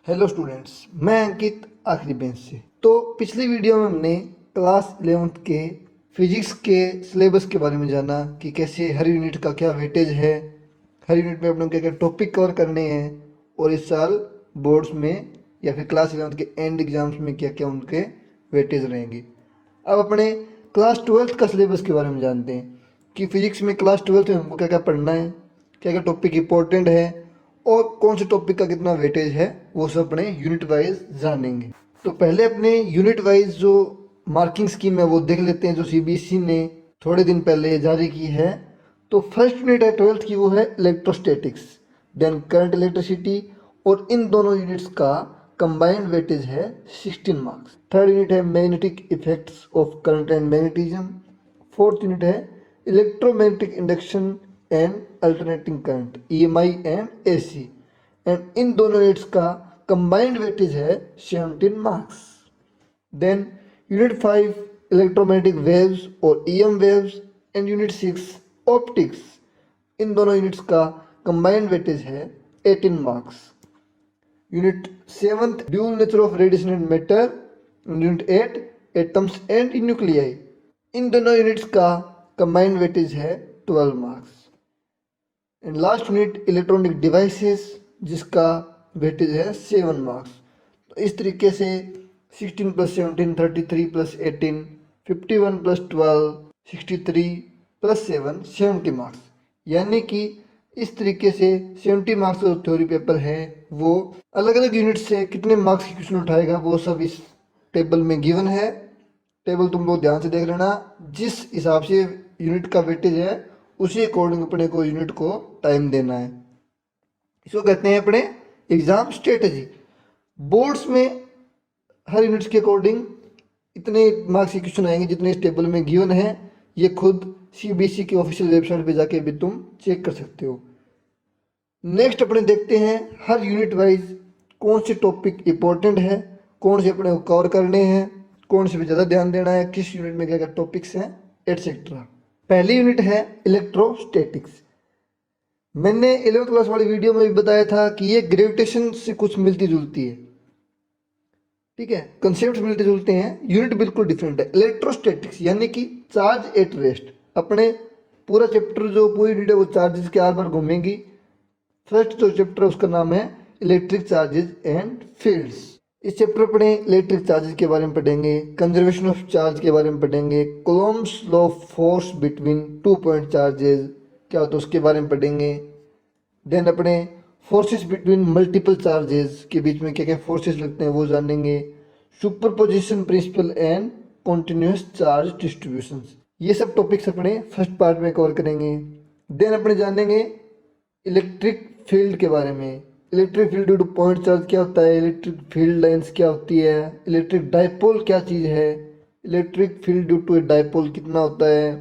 Hello students, मैं अंकित आखिरी bench से। तो पिछली वीडियो में हमने क्लास 11th के फिजिक्स के सिलेबस के बारे में जाना कि कैसे हर यूनिट का क्या वेटेज है, हर यूनिट में अपने क्या क्या टॉपिक कवर करने हैं और इस साल बोर्ड्स में या फिर क्लास 11th के एंड एग्जाम्स में क्या क्या उनके वेटेज रहेंगे। अब अपने क्लास 12th का सिलेबस के बारे में जानते हैं कि फिजिक्स में क्लास 12th में हमको क्या क्या पढ़ना है, क्या क्या टॉपिक इंपॉर्टेंट है और कौन से टॉपिक का कितना वेटेज है, वो सब अपने यूनिट वाइज जानेंगे। तो पहले अपने यूनिट वाइज जो मार्किंग स्कीम है वो देख लेते हैं, जो सीबीएसई ने थोड़े दिन पहले जारी की है। तो फर्स्ट यूनिट है 12th की, वो है इलेक्ट्रोस्टैटिक्स, देन करंट इलेक्ट्रिसिटी, और इन दोनों यूनिट्स का कंबाइंड वेटेज है 16 मार्क्स। थर्ड यूनिट है magnetic effects of current and magnetism. Fourth unit है electromagnetic induction and alternating current, EMI and AC, and इन दोनों यूनिट्स का कंबाइंड वेटेज है 17 marks. Then unit 5 electromagnetic waves और EM waves, and unit 6 optics, इन दोनों units का combined weightage है 18 marks. Unit 7 dual nature of radiation and matter, unit 8 atoms and nuclei, इन दोनों यूनिट्स का कंबाइंड वेटेज है 12 marks. And last unit electronic devices, जिसका weightage है 7 मार्क्स। तो इस तरीके से 16 + 17 33 + 18 51 + 12 63 + 7 70 मार्क्स। यानी कि इस तरीके से 70 मार्क्स का थ्योरी पेपर है वो अलग अलग यूनिट से कितने मार्क्स की क्वेश्चन उठाएगा वो सब इस टेबल में गिवन है। टेबल तुम लोग ध्यान से देख लेना, जिस हिसाब से यूनिट का वेटेज है उसी अकॉर्डिंग अपने को यूनिट को टाइम देना है। इसको कहते हैं अपने एग्जाम स्ट्रेटजी। बोर्ड्स में हर यूनिट्स के अकॉर्डिंग इतने मार्क्स के क्वेश्चन आएंगे जितने इस टेबल में गिवन है। ये खुद सीबीएसई की ऑफिशियल वेबसाइट पे जाके भी तुम चेक कर सकते हो। नेक्स्ट अपने देखते हैं हर यूनिट वाइज कौन से टॉपिक इंपॉर्टेंट है, कौन से अपने को कवर करने हैं, कौन से पे ज़्यादा ध्यान देना है, किस यूनिट में क्या क्या टॉपिक्स हैं, एटसेट्रा। पहली यूनिट है इलेक्ट्रोस्टैटिक्स। मैंने 11th क्लास वाली वीडियो में भी बताया था कि ये ग्रेविटेशन से कुछ मिलती जुलती है। ठीक है, कंसेप्ट मिलते जुलते हैं, यूनिट बिल्कुल डिफरेंट है। इलेक्ट्रोस्टैटिक्स यानी कि चार्ज एट रेस्ट। अपने पूरा चैप्टर जो पूरी यूनिट है वो चार्जेस के आर पार घूमेंगी। फर्स्ट जो चैप्टर है उसका नाम है इलेक्ट्रिक चार्जेस एंड फील्ड्स। इस चैप्टर अपने इलेक्ट्रिक चार्जेस के बारे में पढ़ेंगे, कंजर्वेशन ऑफ चार्ज के बारे में पढ़ेंगे, Coulomb's law of force between 2 point charges क्या होता है उसके बारे में पढ़ेंगे। देन अपने फोर्सेस बिटवीन मल्टीपल चार्जेस के बीच में क्या क्या फोर्सेस लगते हैं वो जानेंगे। Superposition principle and continuous charge distribution, ये सब टॉपिक्स अपने फर्स्ट पार्ट में कवर करेंगे। देन अपने जानेंगे इलेक्ट्रिक फील्ड के बारे में। Electric field due two point charge क्या होता है, इलेक्ट्रिक फील्ड लाइंस क्या होती है, इलेक्ट्रिक डाइपोल क्या चीज़ है, electric field due to a dipole कितना होता है,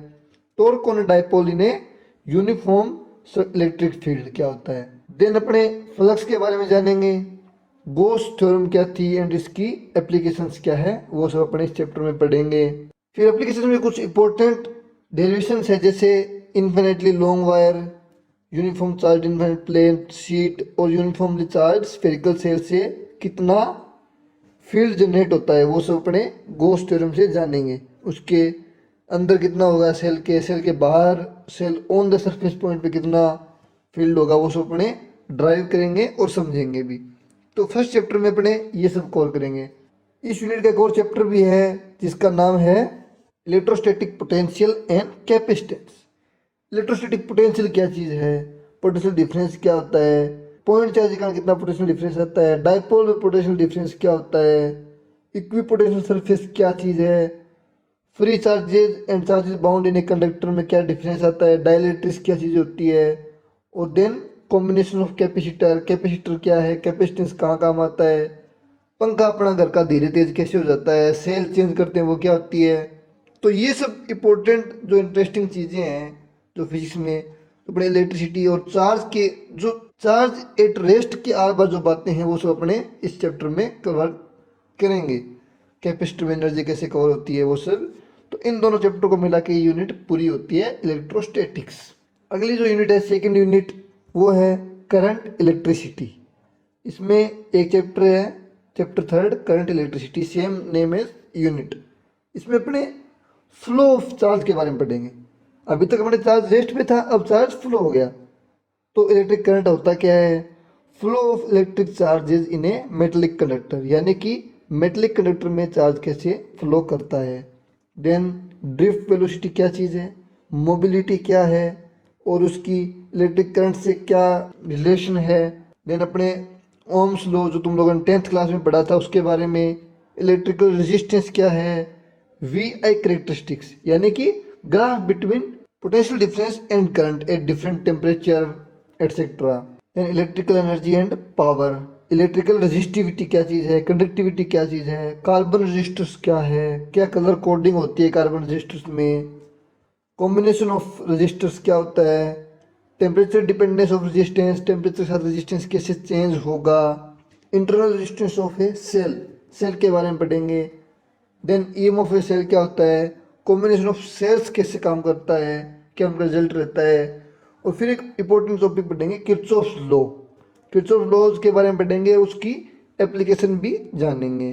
torque on a dipole in a uniform electric field क्या होता है। देन अपने फ्लक्स के बारे में जानेंगे, गोस थ्योरम क्या थी एंड इसकी एप्लीकेशंस क्या है, वो सब अपने इस चैप्टर में पढ़ेंगे। फिर एप्लीकेशन में कुछ इंपॉर्टेंट डेरिवेशंस है, जैसे infinitely long wire, uniform charge infinite plane sheet और यूनिफॉर्मली चार्ज स्फेरिकल सेल से कितना फील्ड जनरेट होता है वो सब अपने गोस थ्योरम से जानेंगे। उसके अंदर कितना होगा सेल के, सेल के बाहर, shell on the surface point पे कितना फील्ड होगा, वो सब अपने ड्राइव करेंगे और समझेंगे भी। तो फर्स्ट चैप्टर में अपने ये सब कवर करेंगे। इस यूनिट का एक और चैप्टर भी है जिसका नाम है electrostatic potential and capacitance. Electrostatic potential क्या चीज़ है, पोटेंशियल डिफरेंस क्या होता है, पॉइंट चार्ज के कारण कितना पोटेंशियल डिफरेंस आता है, डाइपोल में पोटेंशियल डिफरेंस क्या होता है, इक्विपोटेंशियल सरफेस क्या चीज़ है, free charges and charges bound in a conductor में क्या डिफरेंस आता है, डाइलेक्ट्रिक्स क्या चीज़ होती है, और then combination of capacitor, capacitor क्या है, कैपेसिटेंस कहाँ काम आता है, पंखा अपना घर का धीरे तेज कैसे हो जाता है, सेल चेंज करते हैं वो क्या होती है। तो ये सब इम्पोर्टेंट जो इंटरेस्टिंग चीज़ें हैं जो फिजिक्स में, तो अपने इलेक्ट्रिसिटी और चार्ज के जो चार्ज एट रेस्ट के आर पार जो बातें हैं वो सब अपने इस चैप्टर में कवर करेंगे। कैपेसिटर में एनर्जी कैसे कवर होती है वो सब। तो इन दोनों चैप्टर को मिला के यूनिट पूरी होती है इलेक्ट्रोस्टैटिक्स। अगली जो यूनिट है सेकेंड यूनिट, वो है करंट इलेक्ट्रिसिटी। इसमें एक चैप्टर है, chapter third, current electricity, same name as unit. इसमें अपने फ्लो ऑफ चार्ज के बारे में पढ़ेंगे। अभी तक हमारे चार्ज रेस्ट में था, अब चार्ज फ्लो हो गया। तो इलेक्ट्रिक करंट होता क्या है? Flow of electric charges in A metallic conductor, यानी कि मेटेलिक कंडक्टर में चार्ज कैसे फ्लो करता है। देन ड्रिफ्ट वेलोसिटी क्या चीज़ है, मोबिलिटी क्या है और उसकी इलेक्ट्रिक करंट से क्या रिलेशन है। देन अपने ओम्स लॉ जो तुम लोगों ने 10th क्लास में पढ़ा था उसके बारे में। इलेक्ट्रिकल रेजिस्टेंस क्या है, वी आई करेक्टरिस्टिक्स यानी कि graph between potential difference and current at different temperature etcetera. Then electrical energy and power, electrical resistivity क्या चीज़ है, कंडक्टिविटी क्या चीज़ है, कार्बन रेजिस्टर्स क्या है, क्या कलर कोडिंग होती है कार्बन रेजिस्टर्स में, कॉम्बिनेशन ऑफ रेजिस्टर्स क्या होता है, temperature dependence of resistance, temperature के साथ रेजिस्टेंस कैसे चेंज होगा, internal resistance of a cell, cell के बारे में पढ़ेंगे। Then EM of a cell क्या होता है, कॉम्बिनेशन ऑफ सेल्स कैसे काम करता है, क्या उनका रिजल्ट रहता है। और फिर एक इंपॉर्टेंट टॉपिक पढ़ेंगे किर्चॉफ्स लॉ, किर्चॉफ लॉज के बारे में पढ़ेंगे, उसकी एप्लीकेशन भी जानेंगे।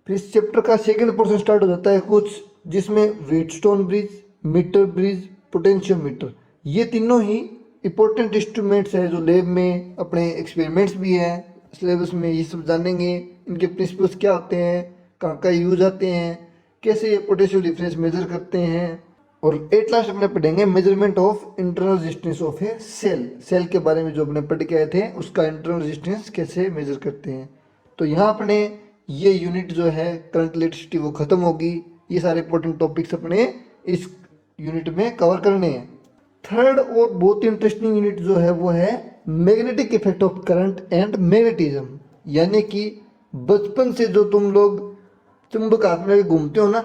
फिर इस चैप्टर का सेकंड पोर्शन स्टार्ट हो जाता है कुछ, जिसमें Wheatstone bridge, meter bridge, potentiometer, ये तीनों ही इंपॉर्टेंट इंस्ट्रूमेंट्स है जो लैब में अपने एक्सपेरिमेंट्स भी हैं सिलेबस में, ये सब जानेंगे। इनके प्रिंसिपल्स क्या होते हैं, कहाँ का यूज आते हैं, कैसे ये पोटेंशियल डिफरेंस मेजर करते हैं। और एट लास्ट अपने पढ़ेंगे measurement of internal resistance of a cell, cell के बारे में जो अपने पढ़ के आए थे उसका इंटरनल रेजिस्टेंस कैसे मेजर करते हैं। तो यहाँ अपने ये यूनिट जो है करंट इलेक्ट्रिसिटी वो खत्म होगी। ये सारे इंपॉर्टेंट टॉपिक्स अपने इस यूनिट में कवर करने हैं। थर्ड और बहुत ही इंटरेस्टिंग यूनिट जो है वो है magnetic effect of current and magnetism, यानी कि बचपन से जो तुम लोग चुंबक हाथ में घूमते हो ना,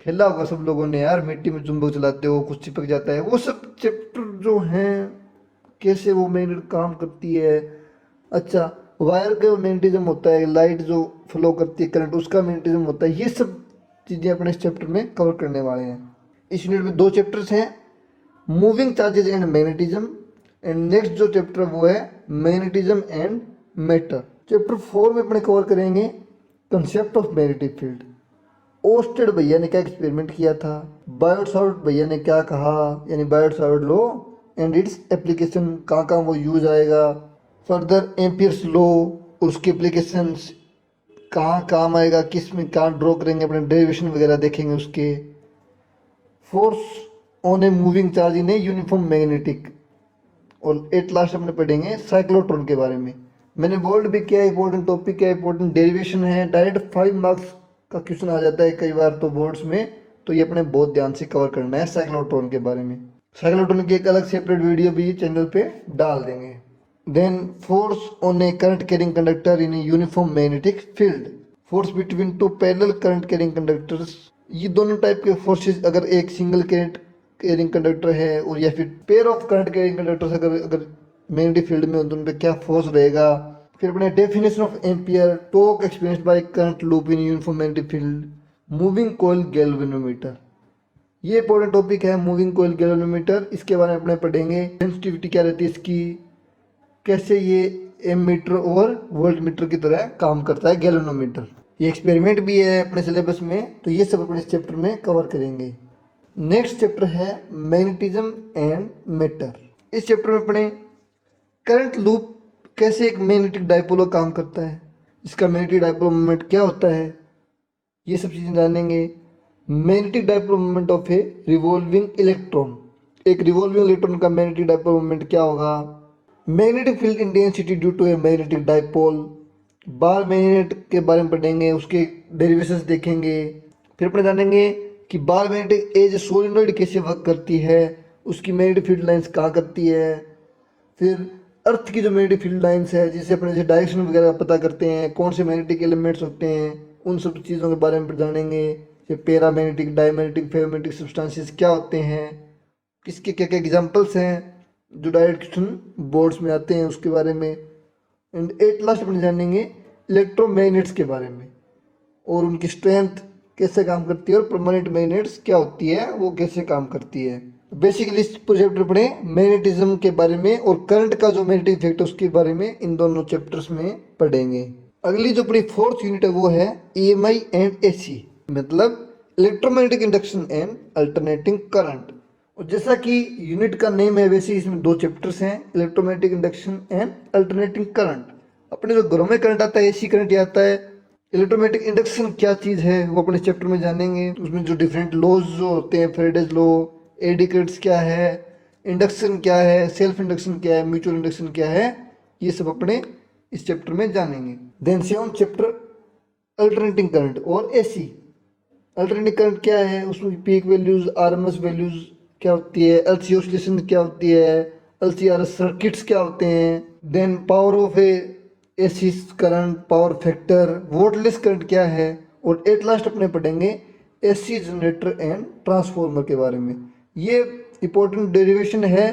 खेला होगा सब लोगों ने यार, मिट्टी में चुंबक चलाते हो कुछ चिपक जाता है, वो सब चैप्टर जो हैं कैसे वो मैग्नेट काम करती है। अच्छा, वायर का मैग्नेटिज्म होता है, लाइट जो फ्लो करती है करंट उसका मैग्नेटिज्म होता है, ये सब चीज़ें अपने इस चैप्टर में कवर करने वाले हैं। इस यूनिट में 2 चैप्टर्स हैं, moving charges and magnetism, and next जो चैप्टर वो है मैग्नेटिज्म एंड मैटर। चैप्टर 4 में अपने कवर करेंगे concept of magnetic field. Ousted भैया ने क्या एक्सपेरिमेंट किया था, बायोट सावर्ट भैया ने क्या कहा, यानी Biot Savart law and its application, कहाँ कहाँ वो यूज आएगा। फर्दर एम्पियर्स लॉ, उसकी एप्लीकेशंस कहाँ काम आएगा, किस में कहाँ ड्रॉ करेंगे, अपने डेरिवेशन वगैरह देखेंगे उसके। Force on a moving charge in a uniform magnetic. और एट लास्ट अपने पढ़ेंगे साइक्लोट्रॉन के बारे में। मैंने बोल्ड भी किया, इंपॉर्टेंट टॉपिक है, इंपॉर्टेंट डेरिवेशन है, डायरेक्ट 5 मार्क्स का क्वेश्चन आ जाता है कई बार तो बोर्ड्स में, तो ये अपने बहुत ध्यान से कवर करना है साइक्लोट्रॉन के बारे में। साइक्लोट्रॉन की एक अलग सेपरेट वीडियो भी चैनल पे डाल देंगे। Then force on a current carrying conductor in a uniform magnetic field, force between 2 parallel current carrying conductors. ये दोनों टाइप के फोर्सेस, अगर एक सिंगल करंट कैरिंग कंडक्टर है और या फिर pair of current carrying conductors अगर मैग्नेटिक फील्ड में, तो उन पर क्या फोर्स रहेगा। फिर अपने definition of ampere, torque experienced by current loop in uniform magnetic field, moving coil galvanometer, ये इंपॉर्टेंट टॉपिक है मूविंग कॉइल गैल्वेनोमीटर। इसके बारे में अपने पढ़ेंगे सेंसिटिविटी क्या रहती है इसकी, कैसे ये एमीटर और वोल्ट मीटर की तरह काम करता है गैल्वेनोमीटर। ये एक्सपेरिमेंट भी है अपने सिलेबस में, तो ये सब अपने इस चैप्टर में कवर करेंगे। नेक्स्ट चैप्टर है मैग्नेटिज्म एंड मैटर। इस चैप्टर में अपने करंट लूप, कैसे एक मैग्नेटिक डायपोल काम करता है, इसका मैग्नेटिक डायपोल मोमेंट क्या होता है, ये सब चीज़ें जानेंगे। Magnetic dipole moment of a revolving electron, एक रिवॉल्विंग इलेक्ट्रॉन का मैग्नेटिक डायपोल मोमेंट क्या होगा। Magnetic field intensity due to a magnetic dipole, bar magnet के बारे में पढ़ेंगे, उसके डेरिवेशंस देखेंगे। फिर अपने जानेंगे कि बार मैग्नेटिक एज सोलिनॉइड कैसे वर्क करती है, उसकी मैग्नेटिक फील्ड लाइंस कहाँ करती है। फिर अर्थ की जो मैग्नेटिक फील्ड लाइंस है, जिससे अपने जैसे डायरेक्शन वगैरह पता करते हैं, कौन से मैग्नेटिक एलिमेंट्स होते हैं, उन सब चीज़ों के बारे में जानेंगे। जैसे पैरामैग्नेटिक, डायमैग्नेटिक, फेरोमैग्नेटिक सब्सटेंसेस क्या होते हैं, किसके क्या क्या एग्जांपल्स हैं जो डायरेक्ट क्वेश्चन बोर्ड्स में आते हैं, उसके बारे में। एंड एट लास्ट अपने जानेंगे इलेक्ट्रोमैग्नेट्स के बारे में और उनकी स्ट्रेंथ कैसे काम करती है, और परमानेंट मैग्नेट्स क्या होती है, वो कैसे काम करती है। तो बेसिकली इस चैप्टर पढ़े मैग्नेटिज्म के बारे में और करंट का जो मैग्नेटिक इफेक्ट है उसके बारे में इन दोनों चैप्टर्स में पढ़ेंगे। अगली जो अपनी फोर्थ यूनिट है वो है EMI एंड AC, मतलब electromagnetic induction and alternating current. और जैसा कि यूनिट का नेम है वैसे इसमें दो चैप्टर्स हैं, electromagnetic induction and alternating current. अपने जो घरों में करंट आता है AC करंट आता है। इलेक्ट्रोमैग्नेटिक इंडक्शन क्या चीज़ है वो अपने चैप्टर में जानेंगे। उसमें जो डिफरेंट लॉज जो होते हैं, फेरेडेज लॉ, एडी करंट्स क्या है, इंडक्शन क्या है, सेल्फ इंडक्शन क्या है, म्यूचुअल इंडक्शन क्या है, ये सब अपने इस चैप्टर में जानेंगे। Then seven chapter alternating current और AC। अल्टरनेटिंग करंट क्या है, उसमें पीक वैल्यूज, RMS वैल्यूज क्या होती है, LC ऑसिलेशन क्या होती है, LCRS सर्किट्स क्या होते हैं, then power of AC current, power factor, wattless current क्या है, और एट लास्ट अपने पढ़ेंगे AC जनरेटर एंड ट्रांसफार्मर के बारे में। ये इंपॉर्टेंट डेरिवेशन है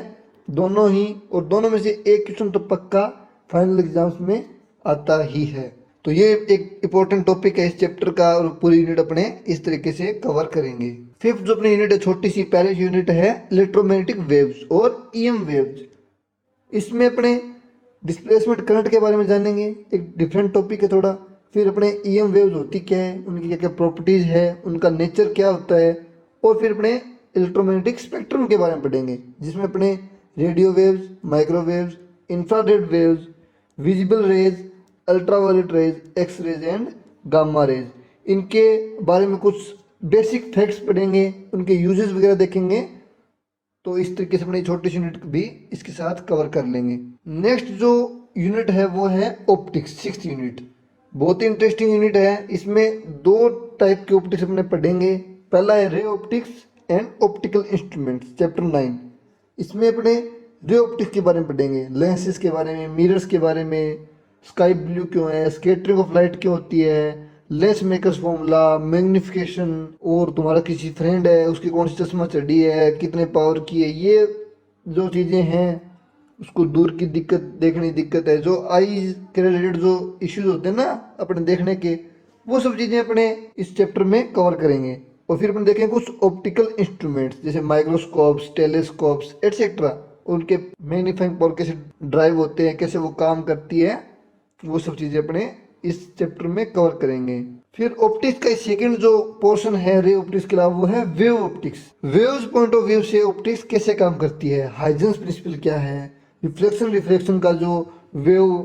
दोनों ही, और दोनों में से एक क्वेश्चन तो पक्का फाइनल एग्जाम्स में आता ही है। तो ये एक इंपॉर्टेंट टॉपिक है इस चैप्टर का, और पूरी यूनिट अपने इस तरीके से कवर करेंगे। फिफ्थ जो अपनी यूनिट है छोटी सी पहले यूनिट है इलेक्ट्रोमैग्नेटिक वेव्स और EM वेव्स। इसमें अपने डिस्प्लेसमेंट करंट के बारे में जानेंगे, एक डिफरेंट टॉपिक है थोड़ा। फिर अपने EM वेव्स होती क्या है, उनकी क्या क्या प्रॉपर्टीज है, उनका नेचर क्या होता है, और फिर अपने इलेक्ट्रोमैग्नेटिक स्पेक्ट्रम के बारे में पढ़ेंगे, जिसमें अपने radio waves, microwaves, infrared waves, visible rays, ultraviolet rays, X rays and gamma rays, इनके बारे में कुछ बेसिक फैक्ट्स पढ़ेंगे, उनके यूजेस वगैरह देखेंगे। तो इस तरीके से अपनी छोटी सी यूनिट भी इसके साथ कवर कर लेंगे। नेक्स्ट जो यूनिट है वो है ऑप्टिक्स, सिक्स्थ यूनिट। बहुत ही इंटरेस्टिंग यूनिट है। इसमें दो टाइप के ऑप्टिक्स अपने पढ़ेंगे। पहला है ray optics and optical instruments, chapter 9। इसमें अपने रे ऑप्टिक्स के बारे में पढ़ेंगे, लेंसेज के बारे में, मिरर्स के बारे में, स्काई ब्लू क्यों है, स्कैटरिंग ऑफ लाइट क्यों होती है, लेंस मेकर्स फॉर्मूला, मैग्निफिकेशन, और तुम्हारा किसी फ्रेंड है उसकी कौन सी चश्मा चढ़ी है, कितने पावर की है, ये जो चीज़ें हैं उसको दूर की दिक्कत, देखने की दिक्कत है, जो आईज के रिलेटेड जो इश्यूज होते हैं ना अपने देखने के, वो सब चीज़ें अपने इस चैप्टर में कवर करेंगे। और फिर अपन देखेंगे कुछ ऑप्टिकल इंस्ट्रूमेंट्स जैसे माइक्रोस्कोप्स, टेलीस्कोप्स एटसेट्रा, उनके मैग्नीफाइंग पावर कैसे ड्राइव होते हैं, कैसे वो काम करती है, वो सब चीज़ें अपने इस चैप्टर में कवर करेंगे। फिर ऑप्टिक्स का सेकंड जो पोर्शन है रे ऑप्टिक्स के अलावा वो है wave optics. Waves point of view से ऑप्टिक्स कैसे काम करती है, हाइजेंस प्रिंसिपल क्या है, रिफ्लेक्शन रिफ्लेक्शन का जो वेव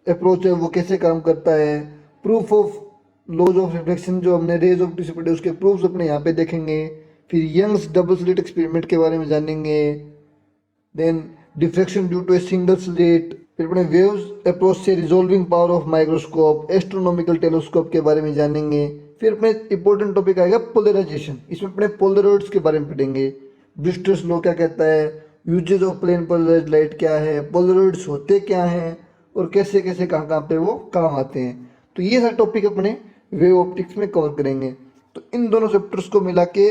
अप्रोच है वो कैसे काम करता है, proof of laws of reflection जो हमने रेज ऑप्टिक्स से पढ़े उसके प्रूफ्स अपने यहाँ पे देखेंगे। फिर यंग्स डबल स्लिट एक्सपेरिमेंट के बारे में जानेंगे। Then diffraction due to a single slit. फिर अपने वेव्स अप्रोच से resolving power of microscope, astronomical telescope के बारे में जानेंगे। फिर अपने इंपॉर्टेंट टॉपिक आएगा पोलराइजेशन। इसमें अपने पोलरॉइड्स के बारे में पढ़ेंगे, ब्रिस्टर्स लॉ क्या कहता है, usages of plane polarised light क्या है, पोलरॉइड्स होते क्या हैं, और कैसे कैसे कहाँ कहाँ पे वो काम आते हैं। तो ये सारे टॉपिक अपने वेव ऑप्टिक्स में कवर करेंगे। तो इन दोनों चैप्टर्स को मिला के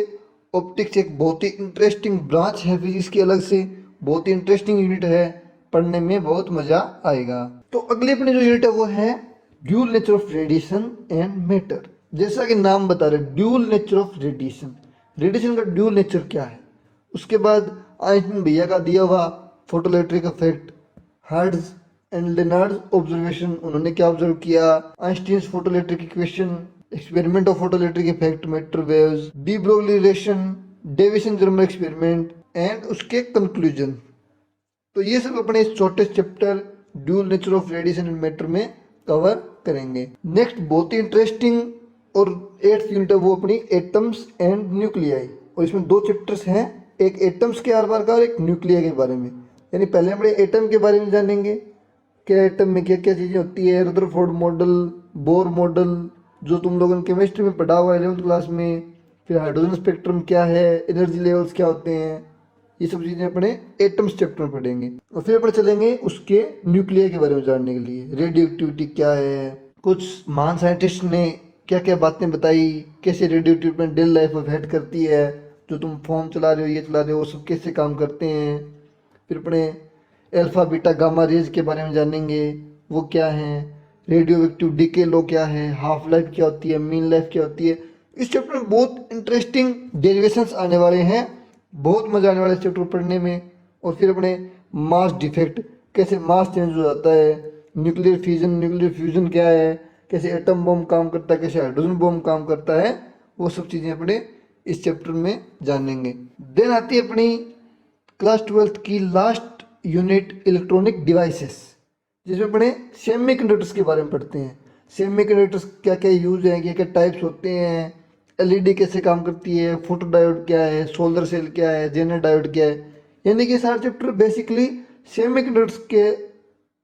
ऑप्टिक्स एक बहुत ही इंटरेस्टिंग ब्रांच है फिजिक्स की अलग से, बहुत ही इंटरेस्टिंग यूनिट है, पढ़ने में बहुत मजा आएगा। तो अगली अपनी जो यूनिट है वो है dual nature of radiation and matter. जैसा कि नाम बता रहे dual nature of radiation, radiation का ड्यूल नेचर क्या है। उसके बाद आइंस्टीन भैया का दिया हुआ photoelectric effect, Hertz and Lenard observation, उन्होंने क्या ऑब्जर्व किया, Einstein's photoelectric equation, experiment of photoelectric effect, matter waves, de Broglie relation, Davisson Germer experiment and उसके कंक्लूजन। तो ये सब अपने इस छोटे chapter dual nature of radiation and matter में कवर करेंगे। नेक्स्ट बहुत ही इंटरेस्टिंग और 8th यूनिट है वो अपनी एटम्स एंड न्यूक्लियाई, और इसमें दो चैप्टर्स हैं, एक एटम्स के आर पार का और एक न्यूक्लिया के बारे में। यानी पहले अपने एटम के बारे में जानेंगे, क्या एटम में क्या क्या चीज़ें होती है, रदरफोर्ड मॉडल, बोर मॉडल जो तुम लोगों ने केमिस्ट्री में पढ़ा हुआ है 11th क्लास में। फिर हाइड्रोजन स्पेक्ट्रम क्या है, एनर्जी लेवल्स क्या होते हैं, ये सब चीज़ें अपने एटम्स चैप्टर में पढ़ेंगे। और फिर अपने चलेंगे उसके न्यूक्लियर के बारे में जानने के लिए, रेडियो एक्टिविटी क्या है, कुछ महान साइंटिस्ट ने क्या क्या बातें बताई, कैसे रेडियो एक्टिविटी डेली लाइफ में अफेक्ट करती है, जो तुम फोन चला रहे हो, ये चला रहे हो, वो सब कैसे काम करते हैं। फिर अपने अल्फा बीटा गामा रेज के बारे में जानेंगे, वो क्या हैं, रेडियो एक्टिव डीके लो क्या है, हाफ लाइफ क्या होती है, मीन लाइफ क्या होती है। इस चैप्टर में बहुत इंटरेस्टिंग डेरिवेशंस आने वाले हैं, बहुत मजा आने वाला है चैप्टर पढ़ने में। और फिर अपने मास डिफेक्ट, कैसे मास चेंज हो जाता है, न्यूक्लियर फ्यूजन, न्यूक्लियर फ्यूजन क्या है, कैसे एटम बम काम करता है, कैसे हाइड्रोजन बम काम करता है, वो सब चीज़ें अपने इस चैप्टर में जानेंगे। देन आती है अपनी क्लास 12th की लास्ट यूनिट इलेक्ट्रॉनिक डिवाइसेस, जिसमें अपने सेमीकंडक्टर्स के बारे में पढ़ते हैं। सेमीकंडक्टर्स क्या क्या यूज हैं, क्या क्या टाइप्स होते हैं, एलईडी कैसे काम करती है, फोटो डायोड क्या है, सोलर सेल क्या है, जेनर डायोड क्या है, यानी कि सारा चैप्टर बेसिकली सेमीकंडक्टर्स के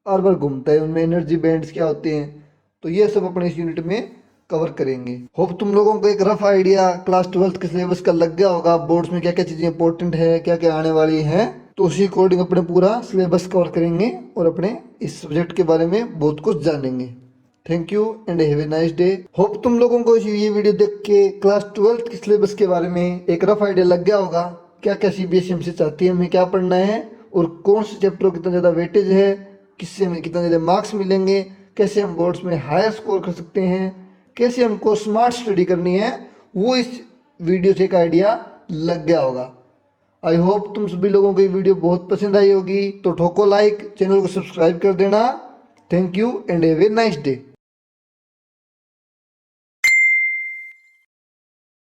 आर बार घूमता है। उनमें एनर्जी बैंड्स क्या होते हैं, तो ये सब अपने इस यूनिट में कवर करेंगे। होप तुम लोगों को एक रफ आइडिया क्लास 12th के सिलेबस का लग गया होगा, बोर्ड्स में क्या क्या चीज़ें इंपॉर्टेंट है, क्या क्या आने वाली है। तो उसी अकॉर्डिंग अपने पूरा सिलेबस कवर करेंगे और अपने इस सब्जेक्ट के बारे में बहुत कुछ जानेंगे। Thank you and have a nice day. Hope तुम लोगों को ये वीडियो देख के क्लास 12th के सिलेबस के बारे में एक रफ आइडिया लग गया होगा, क्या क्या सीबीएसई हमसे चाहती है, हमें क्या पढ़ना है और कौन से चैप्टर को कितना ज़्यादा वेटेज है, किससे हमें कितना ज़्यादा मार्क्स मिलेंगे, कैसे हम बोर्ड्स में हायर स्कोर कर सकते हैं, कैसे हमको स्मार्ट स्टडी करनी है, वो इस वीडियो से एक आइडिया लग गया होगा। आई होप तुम सभी लोगों को ये वीडियो बहुत पसंद आई होगी, तो ठोको लाइक, चैनल को सब्सक्राइब कर देना। Thank you and have a nice day.